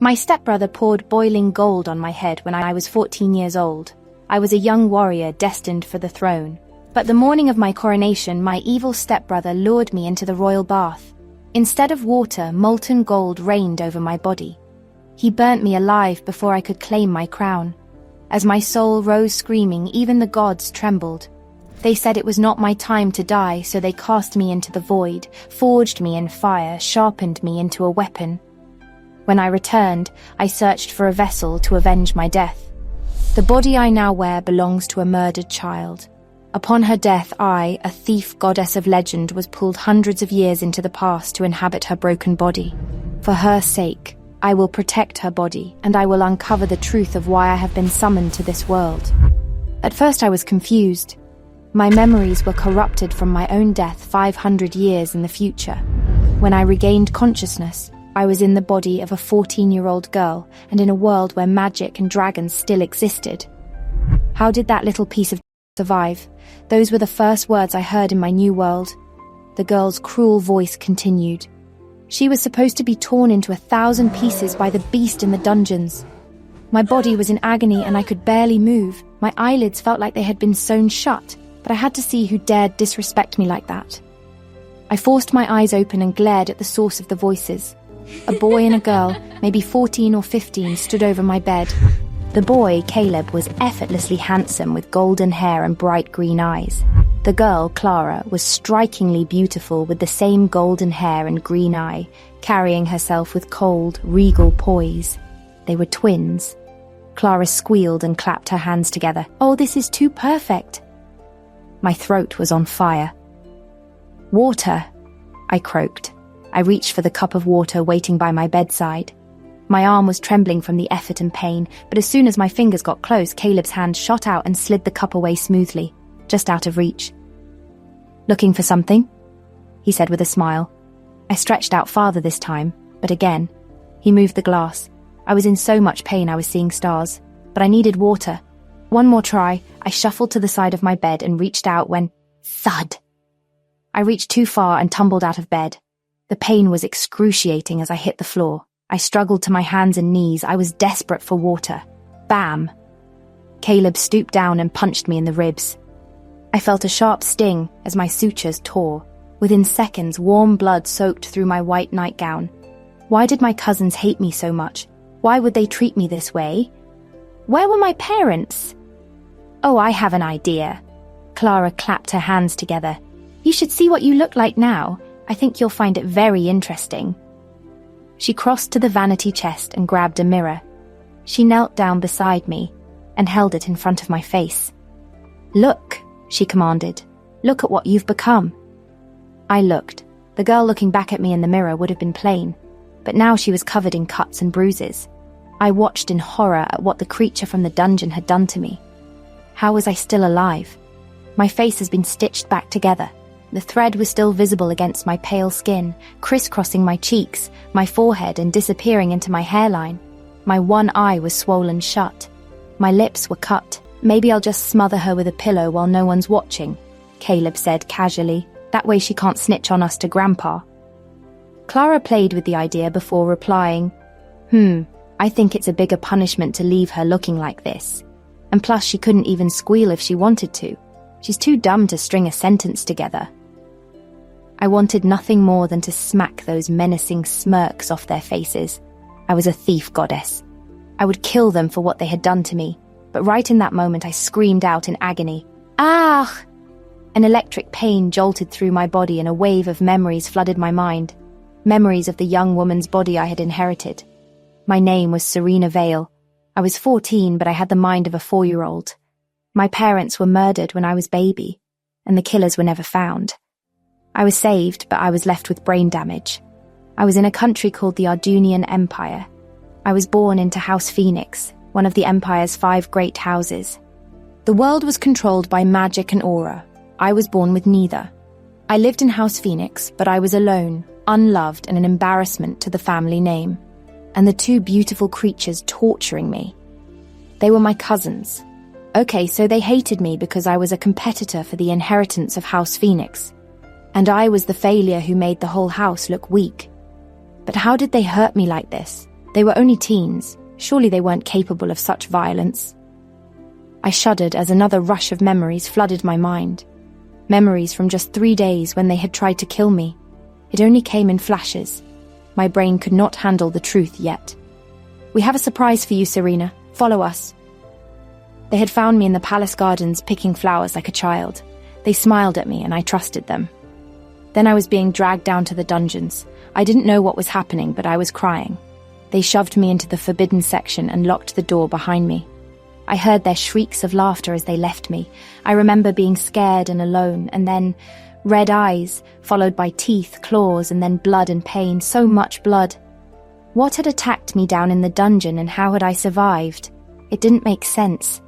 My stepbrother poured boiling gold on my head when I was 14 years old. I was a young warrior destined for the throne. But the morning of my coronation, my evil stepbrother lured me into the royal bath. Instead of water, molten gold rained over my body. He burnt me alive before I could claim my crown. As my soul rose screaming, even the gods trembled. They said it was not my time to die, so they cast me into the void, forged me in fire, sharpened me into a weapon. When I returned, I searched for a vessel to avenge my death. The body I now wear belongs to a murdered child. Upon her death, I, a thief goddess of legend, was pulled hundreds of years into the past to inhabit her broken body. For her sake, I will protect her body, and I will uncover the truth of why I have been summoned to this world. At first I was confused. My memories were corrupted from my own death 500 years in the future. When I regained consciousness, I was in the body of a 14-year-old girl and in a world where magic and dragons still existed. How did that little piece of survive? Those were the first words I heard in my new world. The girl's cruel voice continued. She was supposed to be torn into 1,000 pieces by the beast in the dungeons. My body was in agony and I could barely move. My eyelids felt like they had been sewn shut, but I had to see who dared disrespect me like that. I forced my eyes open and glared at the source of the voices. A boy and a girl, maybe 14 or 15, stood over my bed. The boy, Caleb, was effortlessly handsome with golden hair and bright green eyes. The girl, Clara, was strikingly beautiful with the same golden hair and green eye, carrying herself with cold, regal poise. They were twins. Clara squealed and clapped her hands together. "Oh, this is too perfect." My throat was on fire. "Water," I croaked. I reached for the cup of water waiting by my bedside. My arm was trembling from the effort and pain, but as soon as my fingers got close, Caleb's hand shot out and slid the cup away smoothly, just out of reach. "Looking for something?" he said with a smile. I stretched out farther this time, but again. He moved the glass. I was in so much pain I was seeing stars, but I needed water. One more try, I shuffled to the side of my bed and reached out when... thud! I reached too far and tumbled out of bed. The pain was excruciating as I hit the floor. I struggled to my hands and knees. I was desperate for water. Bam! Caleb stooped down and punched me in the ribs. I felt a sharp sting as my sutures tore. Within seconds, warm blood soaked through my white nightgown. Why did my cousins hate me so much? Why would they treat me this way? Where were my parents? Oh, I have an idea. Clara clapped her hands together. You should see what you look like now. I think you'll find it very interesting. She crossed to the vanity chest and grabbed a mirror. She knelt down beside me and held it in front of my face. Look, she commanded. Look at what you've become. I looked. The girl looking back at me in the mirror would have been plain, but now she was covered in cuts and bruises. I watched in horror at what the creature from the dungeon had done to me. How was I still alive? My face has been stitched back together. The thread was still visible against my pale skin, crisscrossing my cheeks, my forehead, and disappearing into my hairline. My one eye was swollen shut. My lips were cut. Maybe I'll just smother her with a pillow while no one's watching, Caleb said casually. That way she can't snitch on us to Grandpa. Clara played with the idea before replying, I think it's a bigger punishment to leave her looking like this. And plus she couldn't even squeal if she wanted to. She's too dumb to string a sentence together. I wanted nothing more than to smack those menacing smirks off their faces. I was a thief goddess. I would kill them for what they had done to me, but right in that moment I screamed out in agony. Ah! An electric pain jolted through my body and a wave of memories flooded my mind. Memories of the young woman's body I had inherited. My name was Serena Vale. I was 14, but I had the mind of a 4-year-old. My parents were murdered when I was baby, and the killers were never found. I was saved, but I was left with brain damage. I was in a country called the Ardunian Empire. I was born into House Phoenix, one of the Empire's 5 great houses. The world was controlled by magic and aura. I was born with neither. I lived in House Phoenix, but I was alone, unloved, and an embarrassment to the family name. And the 2 beautiful creatures torturing me. They were my cousins. Okay, so they hated me because I was a competitor for the inheritance of House Phoenix. And I was the failure who made the whole house look weak. But how did they hurt me like this? They were only teens. Surely they weren't capable of such violence. I shuddered as another rush of memories flooded my mind. Memories from just 3 days when they had tried to kill me. It only came in flashes. My brain could not handle the truth yet. "We have a surprise for you, Serena. Follow us." They had found me in the palace gardens picking flowers like a child. They smiled at me and I trusted them. Then I was being dragged down to the dungeons. I didn't know what was happening, but I was crying. They shoved me into the forbidden section and locked the door behind me. I heard their shrieks of laughter as they left me. I remember being scared and alone, and then red eyes, followed by teeth, claws, and then blood and pain, so much blood. What had attacked me down in the dungeon and how had I survived? It didn't make sense.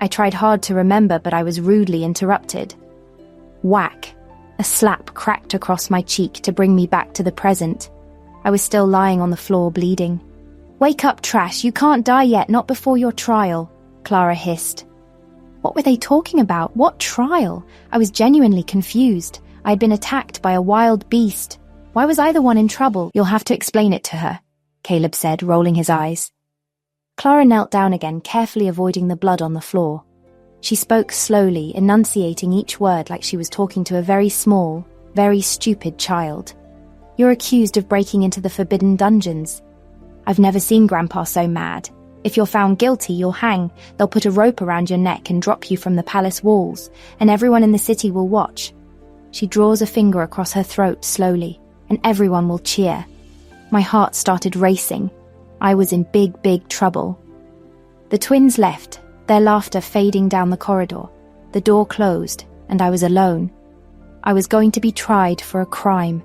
I tried hard to remember, but I was rudely interrupted. Whack! A slap cracked across my cheek to bring me back to the present. I was still lying on the floor, bleeding. "Wake up, trash, you can't die yet, not before your trial," Clara hissed. What were they talking about? What trial? I was genuinely confused. I had been attacked by a wild beast. Why was I the one in trouble? "You'll have to explain it to her," Caleb said, rolling his eyes. Clara knelt down again, carefully avoiding the blood on the floor. She spoke slowly, enunciating each word like she was talking to a very small, very stupid child. "You're accused of breaking into the forbidden dungeons. I've never seen Grandpa so mad. If you're found guilty, you'll hang. They'll put a rope around your neck and drop you from the palace walls, and everyone in the city will watch." She draws a finger across her throat slowly, and everyone will cheer. My heart started racing. I was in big, big trouble. The twins left, their laughter fading down the corridor. The door closed, and I was alone. I was going to be tried for a crime.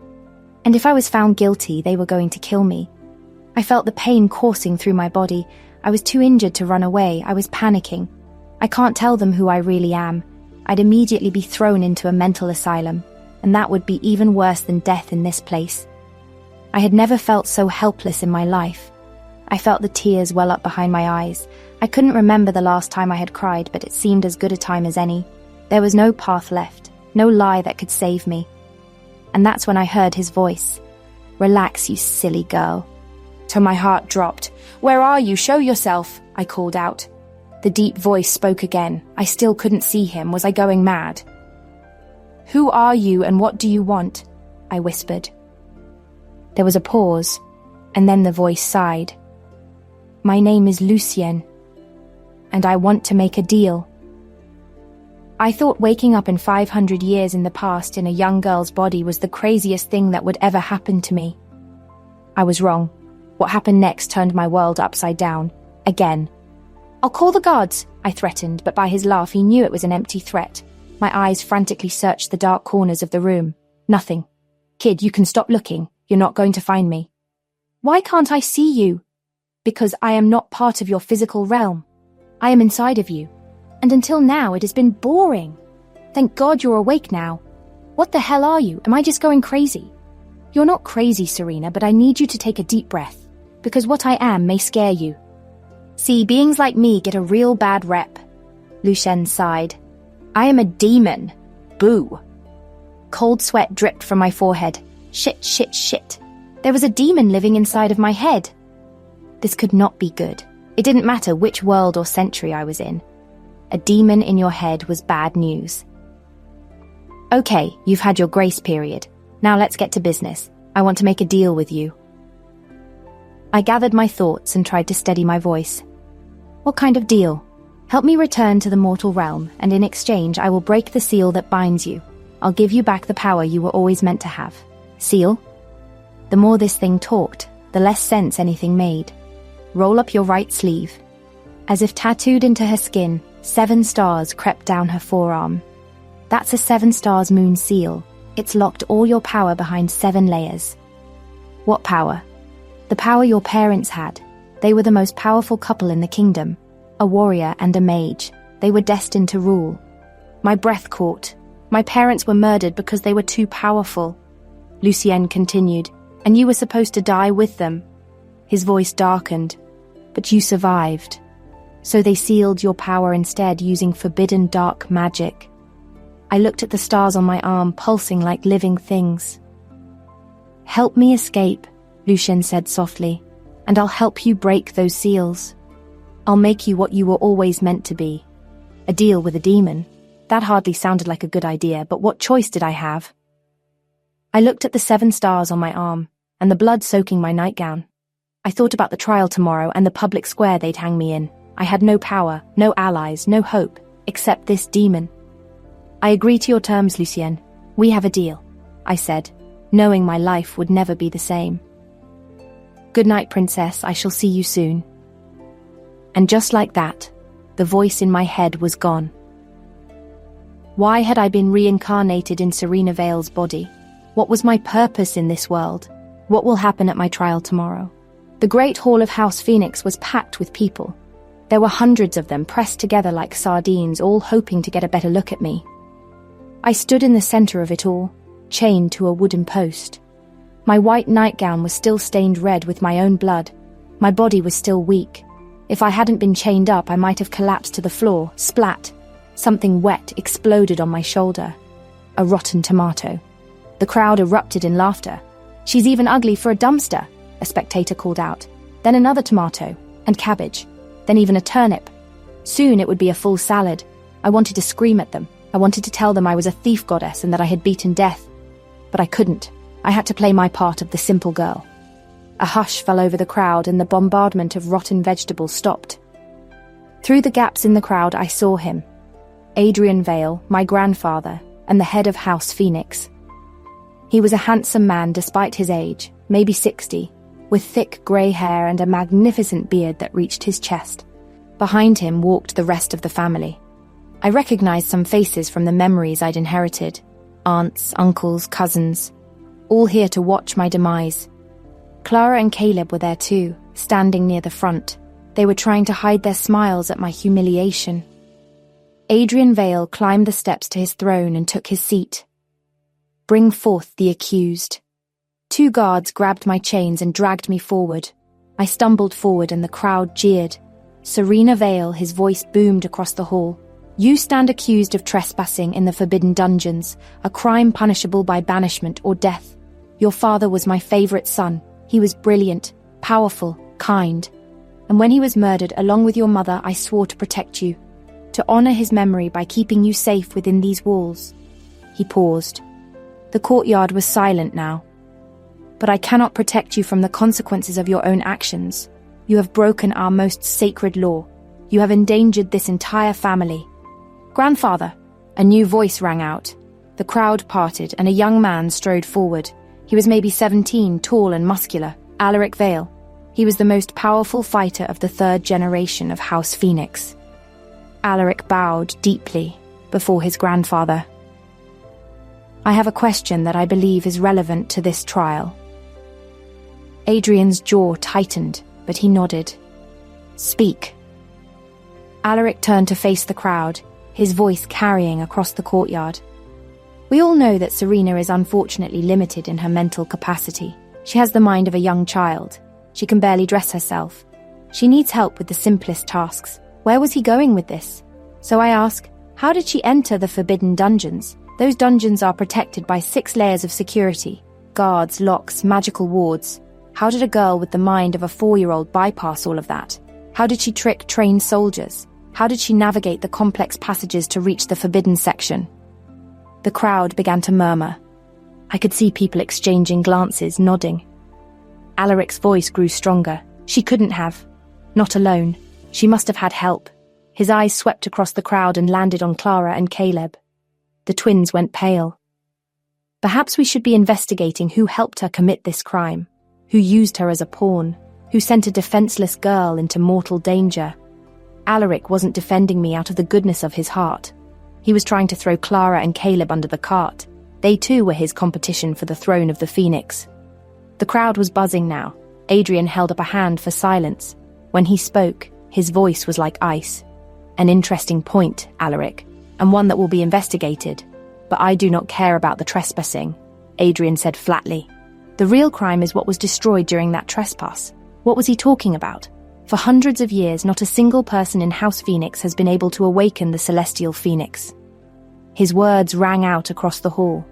And if I was found guilty, they were going to kill me. I felt the pain coursing through my body. I was too injured to run away. I was panicking. I can't tell them who I really am. I'd immediately be thrown into a mental asylum, and that would be even worse than death in this place. I had never felt so helpless in my life. I felt the tears well up behind my eyes. I couldn't remember the last time I had cried, but it seemed as good a time as any. There was no path left, no lie that could save me. And that's when I heard his voice. "Relax, you silly girl." So my heart dropped. "Where are you? Show yourself," I called out. The deep voice spoke again. I still couldn't see him. Was I going mad? "Who are you and what do you want?" I whispered. There was a pause, and then the voice sighed. "My name is Lucien, and I want to make a deal." I thought waking up in 500 years in the past in a young girl's body was the craziest thing that would ever happen to me. I was wrong. What happened next turned my world upside down. Again. "I'll call the guards," I threatened, but by his laugh he knew it was an empty threat. My eyes frantically searched the dark corners of the room. Nothing. "Kid, you can stop looking. You're not going to find me." "Why can't I see you?" "Because I am not part of your physical realm. I am inside of you. And until now it has been boring. Thank God you're awake now. What the hell are you? Am I just going crazy?" "You're not crazy, Serena, but I need you to take a deep breath, because what I am may scare you. See, beings like me get a real bad rep." Lucien sighed. "I am a demon. Boo." Cold sweat dripped from my forehead. Shit. There was a demon living inside of my head. This could not be good. It didn't matter which world or century I was in. A demon in your head was bad news. "Okay, you've had your grace period. Now let's get to business. I want to make a deal with you." I gathered my thoughts and tried to steady my voice. "What kind of deal?" "Help me return to the mortal realm, and in exchange I will break the seal that binds you. I'll give you back the power you were always meant to have." "Seal?" The more this thing talked, the less sense anything made. "Roll up your right sleeve." As if tattooed into her skin, 7 stars crept down her forearm. That's a 7 stars moon seal. It's locked all your power behind 7 layers. What power? The power your parents had. They were the most powerful couple in the kingdom. A warrior and a mage. They were destined to rule. My breath caught. My parents were murdered because they were too powerful. Lucien continued, "And you were supposed to die with them." His voice darkened. "But you survived. So they sealed your power instead using forbidden dark magic." I looked at the stars on my arm, pulsing like living things. "Help me escape," Lucien said softly. and I'll help you break those seals. I'll make you what you were always meant to be. A deal with a demon. That hardly sounded like a good idea, but what choice did I have? I looked at the 7 stars on my arm, and the blood soaking my nightgown. I thought about the trial tomorrow and the public square they'd hang me in. I had no power, no allies, no hope, except this demon. I agree to your terms, Lucien. We have a deal, I said, knowing my life would never be the same. Good night, princess, I shall see you soon. And just like that, the voice in my head was gone. Why had I been reincarnated in Serena Vale's body? What was my purpose in this world? What will happen at my trial tomorrow? The great hall of House Phoenix was packed with people. There were hundreds of them pressed together like sardines, all hoping to get a better look at me. I stood in the center of it all, chained to a wooden post. My white nightgown was still stained red with my own blood. My body was still weak. If I hadn't been chained up, I might have collapsed to the floor, splat. Something wet exploded on my shoulder. A rotten tomato. The crowd erupted in laughter. She's even ugly for a dumpster, a spectator called out. Then another tomato, and cabbage. Then even a turnip. Soon it would be a full salad. I wanted to scream at them. I wanted to tell them I was a thief goddess and that I had beaten death. But I couldn't. I had to play my part of the simple girl. A hush fell over the crowd and the bombardment of rotten vegetables stopped. Through the gaps in the crowd I saw him. Adrian Vale, my grandfather, and the head of House Phoenix. He was a handsome man despite his age, maybe 60, with thick grey hair and a magnificent beard that reached his chest. Behind him walked the rest of the family. I recognized some faces from the memories I'd inherited. Aunts, uncles, cousins, all here to watch my demise. Clara and Caleb were there too, standing near the front. They were trying to hide their smiles at my humiliation. Adrian Vale climbed the steps to his throne and took his seat. Bring forth the accused. 2 guards grabbed my chains and dragged me forward. I stumbled forward and the crowd jeered. Serena Vale, his voice boomed across the hall. You stand accused of trespassing in the forbidden dungeons, a crime punishable by banishment or death. Your father was my favorite son. He was brilliant, powerful, kind. And when he was murdered, along with your mother, I swore to protect you, to honor his memory by keeping you safe within these walls. He paused. The courtyard was silent now. But I cannot protect you from the consequences of your own actions. You have broken our most sacred law. You have endangered this entire family. Grandfather, a new voice rang out. The crowd parted and a young man strode forward. He was maybe 17, tall and muscular, Alaric Vale. He was the most powerful fighter of the 3rd generation of House Phoenix. Alaric bowed deeply before his grandfather. I have a question that I believe is relevant to this trial. Adrian's jaw tightened, but he nodded. Speak. Alaric turned to face the crowd, his voice carrying across the courtyard. We all know that Serena is unfortunately limited in her mental capacity. She has the mind of a young child. She can barely dress herself. She needs help with the simplest tasks. Where was he going with this? So I ask, how did she enter the forbidden dungeons? Those dungeons are protected by 6 layers of security. Guards, locks, magical wards. How did a girl with the mind of a 4-year-old bypass all of that? How did she trick trained soldiers? How did she navigate the complex passages to reach the forbidden section? The crowd began to murmur. I could see people exchanging glances, nodding. Alaric's voice grew stronger. She couldn't have. Not alone. She must have had help. His eyes swept across the crowd and landed on Clara and Caleb. The twins went pale. Perhaps we should be investigating who helped her commit this crime, who used her as a pawn, who sent a defenseless girl into mortal danger. Alaric wasn't defending me out of the goodness of his heart. He was trying to throw Clara and Caleb under the cart. They too were his competition for the throne of the Phoenix. The crowd was buzzing now. Adrian held up a hand for silence. When he spoke, his voice was like ice. An interesting point, Alaric, and one that will be investigated. But I do not care about the trespassing, Adrian said flatly. The real crime is what was destroyed during that trespass. What was he talking about? For hundreds of years, not a single person in House Phoenix has been able to awaken the celestial phoenix. His words rang out across the hall.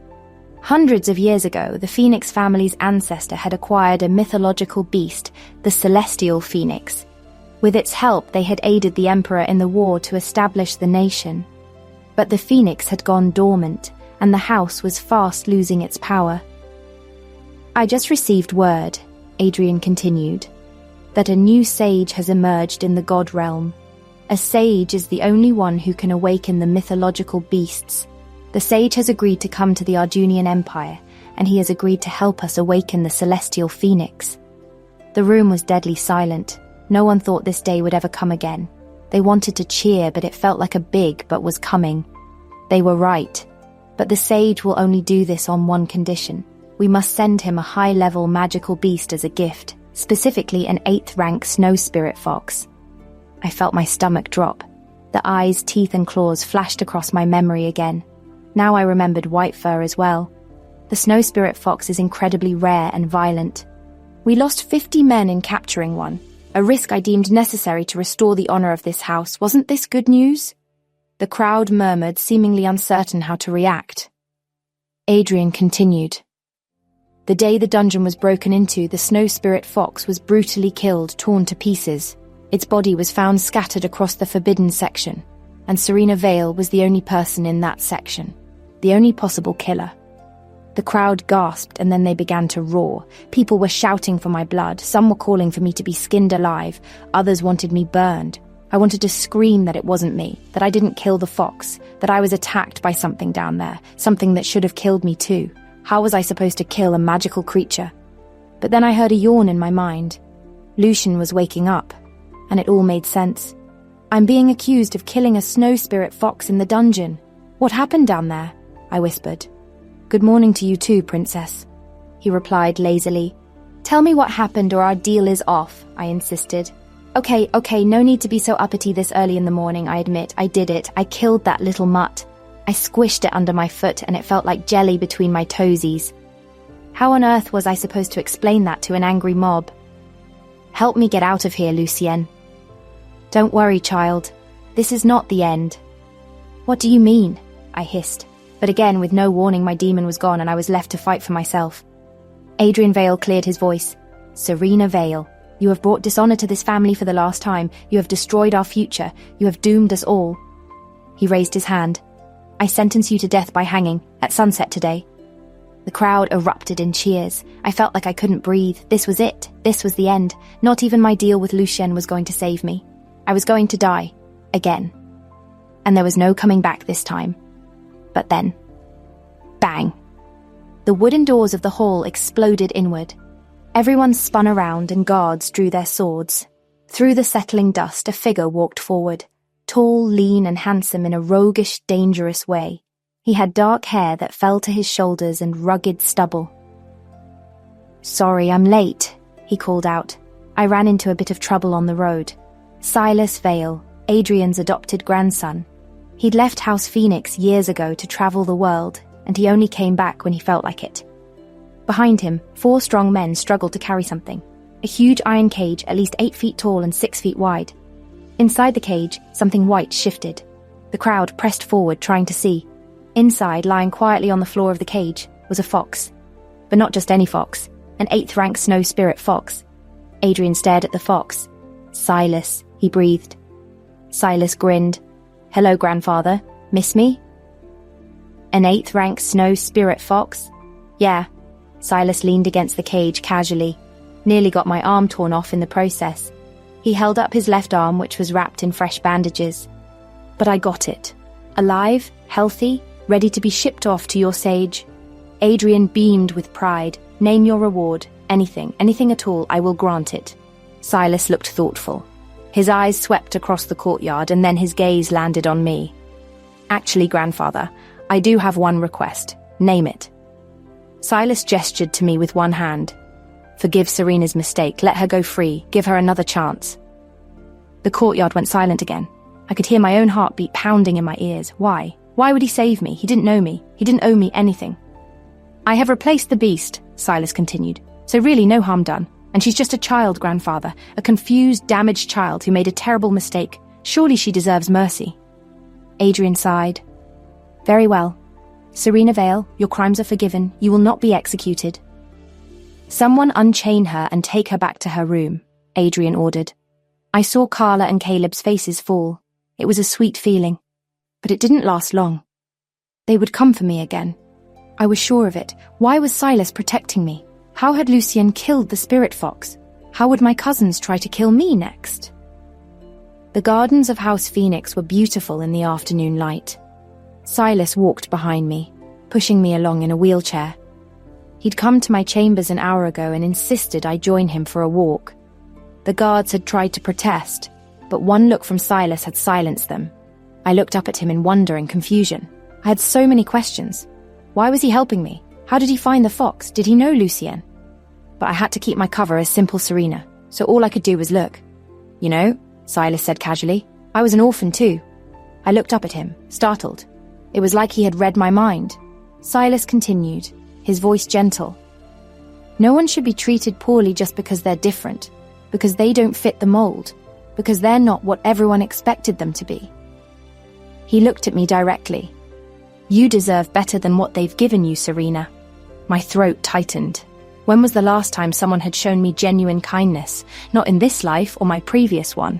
Hundreds of years ago, the Phoenix family's ancestor had acquired a mythological beast, the celestial phoenix. With its help, they had aided the emperor in the war to establish the nation. But the phoenix had gone dormant, and the house was fast losing its power. I just received word, Adrian continued, that a new sage has emerged in the god realm. A sage is the only one who can awaken the mythological beasts. The sage has agreed to come to the Arjunian Empire, and he has agreed to help us awaken the celestial phoenix. The room was deadly silent. No one thought this day would ever come again. They wanted to cheer, but it felt like a big but was coming. They were right. But the sage will only do this on one condition. We must send him a high-level magical beast as a gift, specifically an 8th rank snow spirit fox. I felt my stomach drop. The eyes, teeth and claws flashed across my memory again. Now I remembered white fur as well. The snow spirit fox is incredibly rare and violent. We lost 50 men in capturing one, a risk I deemed necessary to restore the honor of this house. Wasn't this good news? The crowd murmured, seemingly uncertain how to react. Adrian continued. The day the dungeon was broken into, the snow spirit fox was brutally killed, torn to pieces. Its body was found scattered across the forbidden section, and Serena Vale was the only person in that section. The only possible killer. The crowd gasped and then they began to roar. People were shouting for my blood. Some were calling for me to be skinned alive. Others wanted me burned. I wanted to scream that it wasn't me, that I didn't kill the fox, that I was attacked by something down there, something that should have killed me too. How was I supposed to kill a magical creature? But then I heard a yawn in my mind. Lucian was waking up, and it all made sense. I'm being accused of killing a snow spirit fox in the dungeon. What happened down there? I whispered. Good morning to you too, princess, he replied lazily. Tell me what happened or our deal is off, I insisted. Okay, no need to be so uppity this early in the morning, I admit. I did it. I killed that little mutt. I squished it under my foot and it felt like jelly between my toesies. How on earth was I supposed to explain that to an angry mob? Help me get out of here, Lucien. Don't worry, child. This is not the end. What do you mean? I hissed. But again, with no warning, my demon was gone and I was left to fight for myself. Adrian Vale cleared his voice. Serena Vale, you have brought dishonor to this family for the last time. You have destroyed our future. You have doomed us all. He raised his hand. I sentence you to death by hanging, at sunset today. The crowd erupted in cheers. I felt like I couldn't breathe. This was it. This was the end. Not even my deal with Lucien was going to save me. I was going to die. Again. And there was no coming back this time. But then, bang. The wooden doors of the hall exploded inward. Everyone spun around and guards drew their swords. Through the settling dust, a figure walked forward, tall, lean and handsome in a roguish, dangerous way. He had dark hair that fell to his shoulders and rugged stubble. Sorry, I'm late, he called out. I ran into a bit of trouble on the road. Silas Vale, Adrian's adopted grandson. He'd left House Phoenix years ago to travel the world, and he only came back when he felt like it. Behind him, 4 strong men struggled to carry something. A huge iron cage, at least 8 feet tall and 6 feet wide. Inside the cage, something white shifted. The crowd pressed forward, trying to see. Inside, lying quietly on the floor of the cage, was a fox. But not just any fox, an 8th rank snow spirit fox. Adrian stared at the fox. Silas, he breathed. Silas grinned. Hello, grandfather. Miss me? An 8th rank snow spirit fox? Yeah. Silas leaned against the cage casually. Nearly got my arm torn off in the process. He held up his left arm, which was wrapped in fresh bandages. But I got it. Alive, healthy, ready to be shipped off to your sage. Adrian beamed with pride. Name your reward. Anything at all, I will grant it. Silas looked thoughtful. His eyes swept across the courtyard and then his gaze landed on me. Actually, grandfather, I do have one request. Name it. Silas gestured to me with one hand. Forgive Serena's mistake. Let her go free. Give her another chance. The courtyard went silent again. I could hear my own heartbeat pounding in my ears. Why? Why would he save me? He didn't know me. He didn't owe me anything. I have replaced the beast, Silas continued. So really no harm done. And she's just a child, grandfather. A confused, damaged child who made a terrible mistake. Surely she deserves mercy. Adrian sighed. Very well. Serena Vale, your crimes are forgiven. You will not be executed. Someone unchain her and take her back to her room, Adrian ordered. I saw Carla and Caleb's faces fall. It was a sweet feeling. But it didn't last long. They would come for me again. I was sure of it. Why was Silas protecting me? How had Lucien killed the spirit fox? How would my cousins try to kill me next? The gardens of House Phoenix were beautiful in the afternoon light. Silas walked behind me, pushing me along in a wheelchair. He'd come to my chambers an hour ago and insisted I join him for a walk. The guards had tried to protest, but one look from Silas had silenced them. I looked up at him in wonder and confusion. I had so many questions. Why was he helping me? How did he find the fox? Did he know Lucien? But I had to keep my cover as simple Serena, so all I could do was look. You know, Silas said casually, I was an orphan too. I looked up at him, startled. It was like he had read my mind. Silas continued, his voice gentle. No one should be treated poorly just because they're different, because they don't fit the mold, because they're not what everyone expected them to be. He looked at me directly. You deserve better than what they've given you, Serena. My throat tightened. When was the last time someone had shown me genuine kindness? Not in this life or my previous one.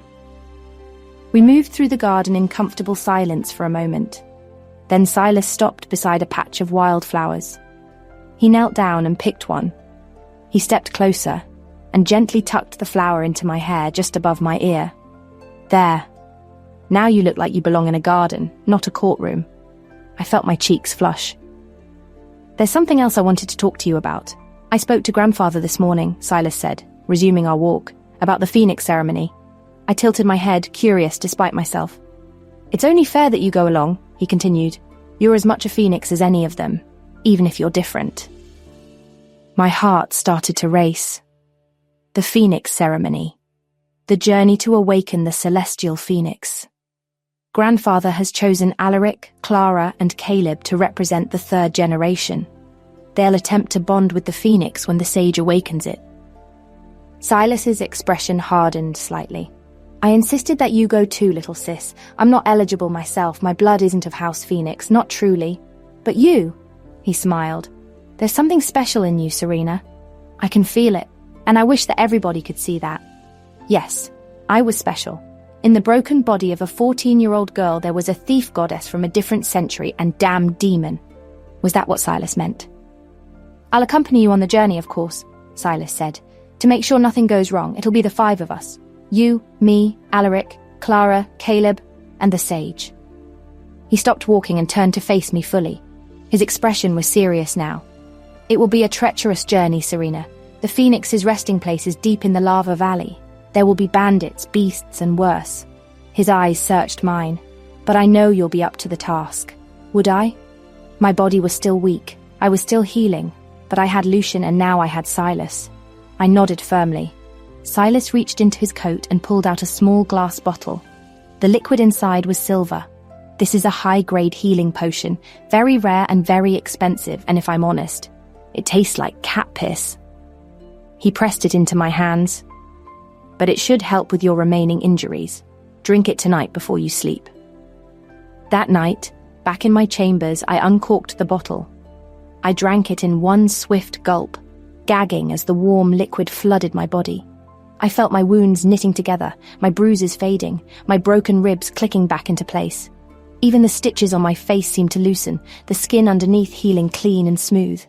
We moved through the garden in comfortable silence for a moment. Then Silas stopped beside a patch of wildflowers. He knelt down and picked one. He stepped closer and gently tucked the flower into my hair just above my ear. There. Now you look like you belong in a garden, not a courtroom. I felt my cheeks flush. There's something else I wanted to talk to you about. I spoke to Grandfather this morning, Silas said, resuming our walk, about the Phoenix ceremony. I tilted my head, curious despite myself. It's only fair that you go along, he continued. You're as much a Phoenix as any of them, even if you're different. My heart started to race. The Phoenix ceremony. The journey to awaken the celestial Phoenix. Grandfather has chosen Alaric, Clara, and Caleb to represent the third generation. They'll attempt to bond with the Phoenix when the sage awakens it. Silas's expression hardened slightly. I insisted that you go too, little sis. I'm not eligible myself. My blood isn't of House Phoenix, not truly. But you, he smiled. There's something special in you, Serena. I can feel it, and I wish that everybody could see that. Yes, I was special. In the broken body of a 14-year-old girl, there was a thief goddess from a different century and damned demon. Was that what Silas meant? I'll accompany you on the journey, of course, Silas said. To make sure nothing goes wrong, it'll be the 5 of us. You, me, Alaric, Clara, Caleb, and the sage. He stopped walking and turned to face me fully. His expression was serious now. It will be a treacherous journey, Serena. The Phoenix's resting place is deep in the lava valley. There will be bandits, beasts, and worse. His eyes searched mine. But I know you'll be up to the task. Would I? My body was still weak. I was still healing. But I had Lucien and now I had Silas. I nodded firmly. Silas reached into his coat and pulled out a small glass bottle. The liquid inside was silver. This is a high-grade healing potion, very rare and very expensive, and if I'm honest, it tastes like cat piss. He pressed it into my hands. But it should help with your remaining injuries. Drink it tonight before you sleep. That night, back in my chambers, I uncorked the bottle. I drank it in one swift gulp, gagging as the warm liquid flooded my body. I felt my wounds knitting together, my bruises fading, my broken ribs clicking back into place. Even the stitches on my face seemed to loosen, the skin underneath healing clean and smooth.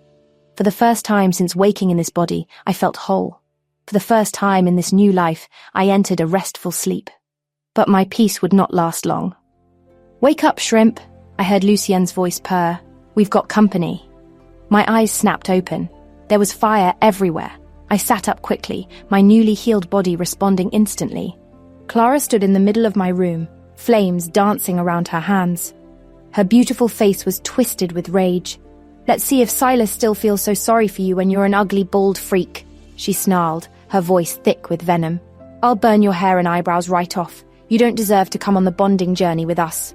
For the first time since waking in this body, I felt whole. For the first time in this new life, I entered a restful sleep. But my peace would not last long. Wake up, shrimp, I heard Lucien's voice purr. We've got company. My eyes snapped open. There was fire everywhere. I sat up quickly, my newly healed body responding instantly. Clara stood in the middle of my room, flames dancing around her hands. Her beautiful face was twisted with rage. Let's see if Silas still feels so sorry for you when you're an ugly, bald freak, she snarled, her voice thick with venom. I'll burn your hair and eyebrows right off. You don't deserve to come on the bonding journey with us.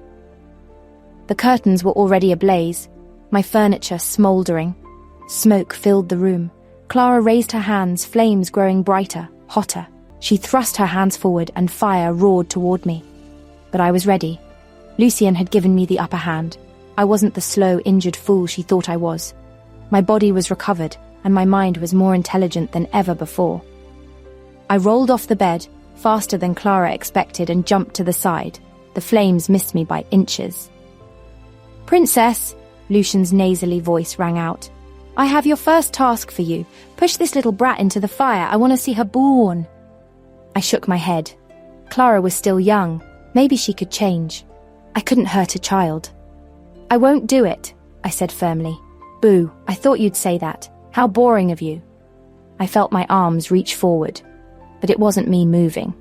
The curtains were already ablaze, my furniture smouldering. Smoke filled the room. Clara raised her hands, flames growing brighter, hotter. She thrust her hands forward and fire roared toward me. But I was ready. Lucien had given me the upper hand. I wasn't the slow, injured fool she thought I was. My body was recovered, and my mind was more intelligent than ever before. I rolled off the bed, faster than Clara expected, and jumped to the side. The flames missed me by inches. "Princess," Lucian's nasally voice rang out, "I have your first task for you. Push this little brat into the fire. I want to see her born." I shook my head. Clara was still young. Maybe she could change. I couldn't hurt a child. "I won't do it," I said firmly. "Boo, I thought you'd say that. How boring of you." I felt my arms reach forward, but it wasn't me moving.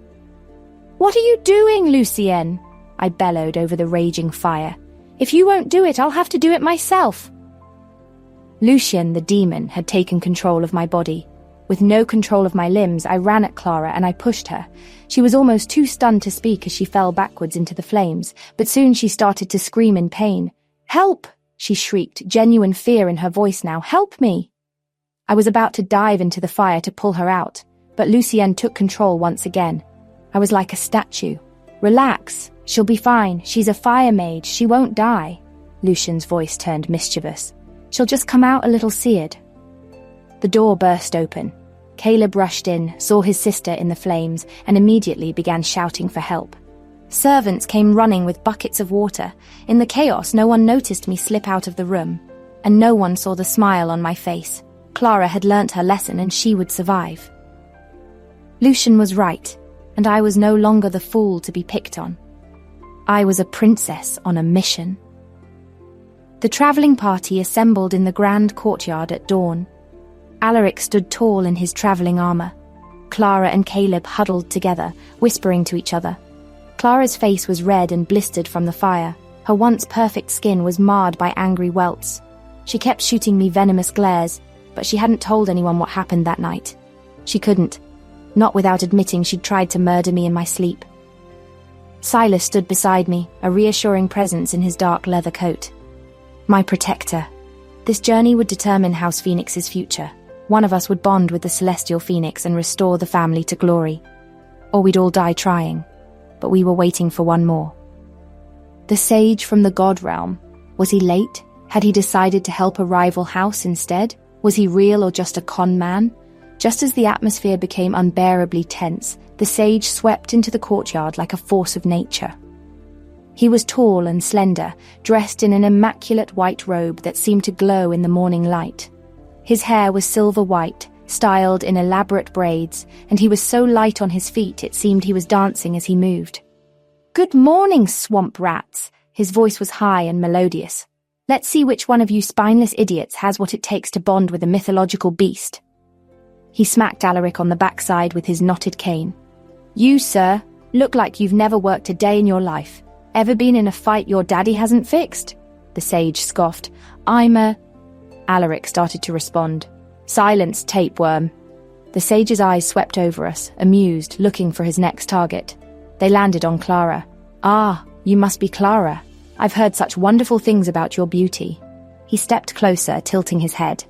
"What are you doing, Lucienne?" I bellowed over the raging fire. "If you won't do it, I'll have to do it myself." Lucian, the demon, had taken control of my body. With no control of my limbs, I ran at Clara and I pushed her. She was almost too stunned to speak as she fell backwards into the flames, but soon she started to scream in pain. "Help!" she shrieked, genuine fear in her voice now. "Help me!" I was about to dive into the fire to pull her out, but Lucienne took control once again. I was like a statue. "Relax. She'll be fine. She's a fire mage. She won't die." Lucian's voice turned mischievous. "She'll just come out a little seared." The door burst open. Caleb rushed in, saw his sister in the flames, and immediately began shouting for help. Servants came running with buckets of water. In the chaos, no one noticed me slip out of the room, and no one saw the smile on my face. Clara had learnt her lesson and she would survive. Lucian was right, and I was no longer the fool to be picked on. I was a princess on a mission. The travelling party assembled in the grand courtyard at dawn. Alaric stood tall in his travelling armour. Clara and Caleb huddled together, whispering to each other. Clara's face was red and blistered from the fire. Her once perfect skin was marred by angry welts. She kept shooting me venomous glares, but she hadn't told anyone what happened that night. She couldn't, not without admitting she'd tried to murder me in my sleep. Silas stood beside me, a reassuring presence in his dark leather coat. My protector. This journey would determine House Phoenix's future. One of us would bond with the celestial phoenix and restore the family to glory. Or we'd all die trying. But we were waiting for one more. The sage from the god realm. Was he late? Had he decided to help a rival house instead? Was he real or just a con man? Just as the atmosphere became unbearably tense, the sage swept into the courtyard like a force of nature. He was tall and slender, dressed in an immaculate white robe that seemed to glow in the morning light. His hair was silver white, styled in elaborate braids, and he was so light on his feet it seemed he was dancing as he moved. "Good morning, swamp rats!" His voice was high and melodious. "Let's see which one of you spineless idiots has what it takes to bond with a mythological beast." He smacked Alaric on the backside with his knotted cane. "You, sir, look like you've never worked a day in your life. Ever been in a fight your daddy hasn't fixed?" The sage scoffed. Alaric started to respond. "Silence, tapeworm." The sage's eyes swept over us, amused, looking for his next target. They landed on Clara. "Ah, you must be Clara. I've heard such wonderful things about your beauty." He stepped closer, tilting his head.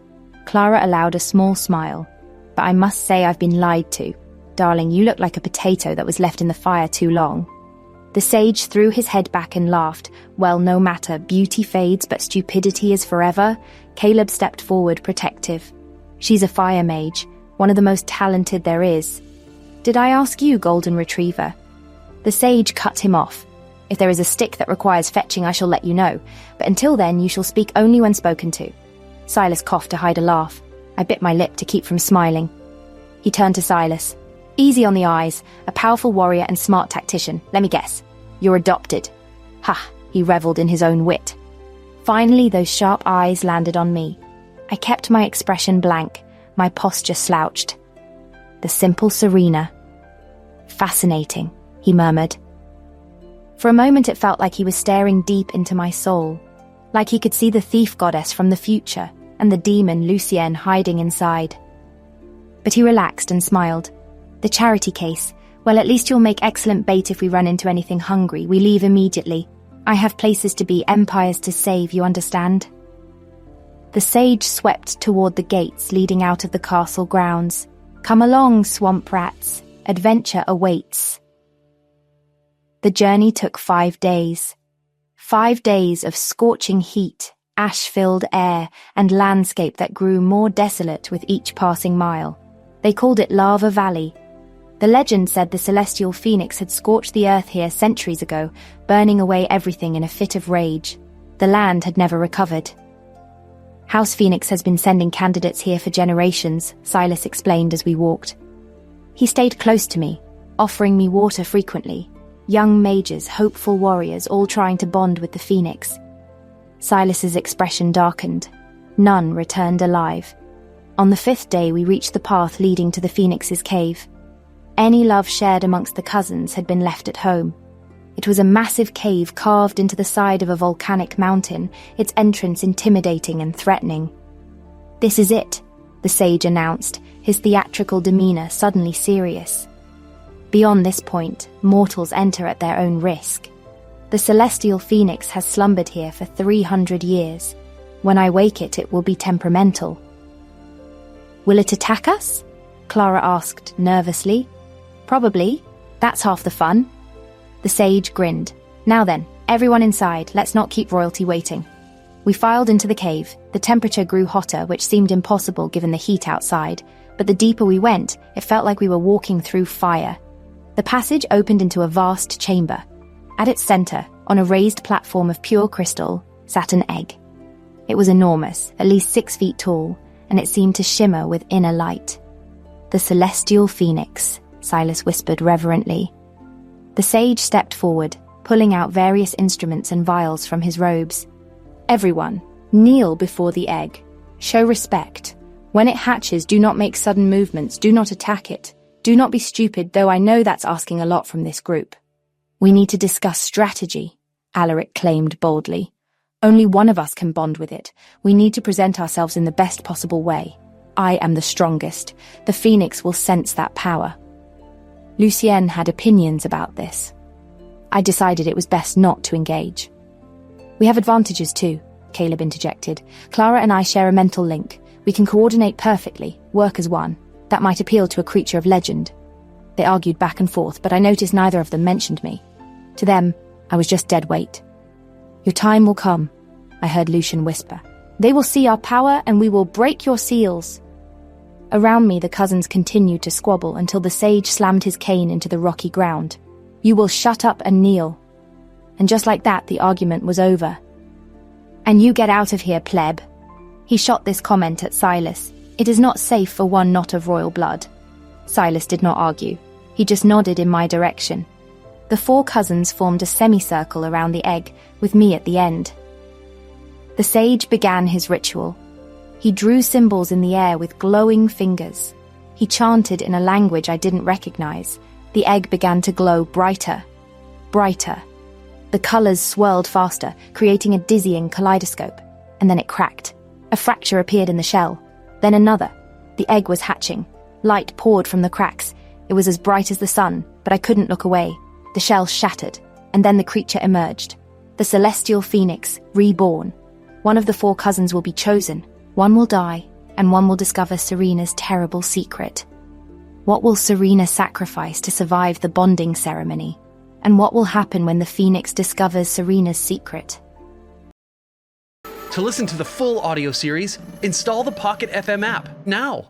Clara allowed a small smile. "But I must say I've been lied to. Darling, you look like a potato that was left in the fire too long." The sage threw his head back and laughed. "Well, no matter, beauty fades but stupidity is forever." Caleb stepped forward, protective. "She's a fire mage, one of the most talented there is." "Did I ask you, golden retriever?" The sage cut him off. "If there is a stick that requires fetching, I shall let you know, but until then you shall speak only when spoken to." Silas coughed to hide a laugh. I bit my lip to keep from smiling. He turned to Silas. "Easy on the eyes, a powerful warrior and smart tactician. Let me guess. You're adopted." "Ha!" He revelled in his own wit. Finally, those sharp eyes landed on me. I kept my expression blank, my posture slouched. "The simple Serena." "Fascinating," he murmured. For a moment it felt like he was staring deep into my soul, like he could see the thief goddess from the future and the demon Lucienne hiding inside. But he relaxed and smiled. "The charity case. Well, at least you'll make excellent bait if we run into anything hungry. We leave immediately. I have places to be, empires to save, you understand?" The sage swept toward the gates leading out of the castle grounds. "Come along, swamp rats. Adventure awaits." The journey took 5 days. 5 days of scorching heat, ash-filled air, and landscape that grew more desolate with each passing mile. They called it Lava Valley. The legend said the celestial phoenix had scorched the earth here centuries ago, burning away everything in a fit of rage. The land had never recovered. House Phoenix has been sending candidates here for generations, Silas explained as we walked. He stayed close to me, offering me water frequently. Young mages, hopeful warriors, all trying to bond with the phoenix. Silas's expression darkened. None returned alive. On the 5th day, we reached the path leading to the phoenix's cave. Any love shared amongst the cousins had been left at home. It was a massive cave carved into the side of a volcanic mountain, its entrance intimidating and threatening. "This is it," the sage announced, his theatrical demeanor suddenly serious. "Beyond this point, mortals enter at their own risk. The celestial phoenix has slumbered here for 300 years. When I wake it, it will be temperamental." "Will it attack us?" Clara asked nervously. "Probably. That's half the fun." The sage grinned. "Now then, everyone inside, let's not keep royalty waiting." We filed into the cave. The temperature grew hotter, which seemed impossible given the heat outside, but the deeper we went, it felt like we were walking through fire. The passage opened into a vast chamber. At its center, on a raised platform of pure crystal, sat an egg. It was enormous, at least 6 feet tall, and it seemed to shimmer with inner light. "The celestial phoenix," Silas whispered reverently. The sage stepped forward, pulling out various instruments and vials from his robes. "Everyone, kneel before the egg. Show respect. When it hatches, do not make sudden movements, do not attack it. Do not be stupid, though I know that's asking a lot from this group." "We need to discuss strategy," Alaric claimed boldly. "Only one of us can bond with it. We need to present ourselves in the best possible way. I am the strongest. The phoenix will sense that power." Lucienne had opinions about this. I decided it was best not to engage. "We have advantages too," Caleb interjected. "Clara and I share a mental link. We can coordinate perfectly, work as one. That might appeal to a creature of legend." They argued back and forth, but I noticed neither of them mentioned me. To them, I was just dead weight. "Your time will come," I heard Lucian whisper. "They will see our power and we will break your seals." Around me, the cousins continued to squabble until the sage slammed his cane into the rocky ground. "You will shut up and kneel." And just like that, the argument was over. "And you get out of here, pleb." He shot this comment at Silas. "It is not safe for one not of royal blood." Silas did not argue. He just nodded in my direction. The 4 cousins formed a semicircle around the egg, with me at the end. The sage began his ritual. He drew symbols in the air with glowing fingers. He chanted in a language I didn't recognize. The egg began to glow brighter, brighter. The colors swirled faster, creating a dizzying kaleidoscope. And then it cracked. A fracture appeared in the shell. Then another. The egg was hatching. Light poured from the cracks. It was as bright as the sun, but I couldn't look away. The shell shattered, and then the creature emerged. The celestial phoenix, reborn. One of the 4 cousins will be chosen. One will die, and one will discover Serena's terrible secret. What will Serena sacrifice to survive the bonding ceremony? And what will happen when the phoenix discovers Serena's secret? To listen to the full audio series, install the Pocket FM app now.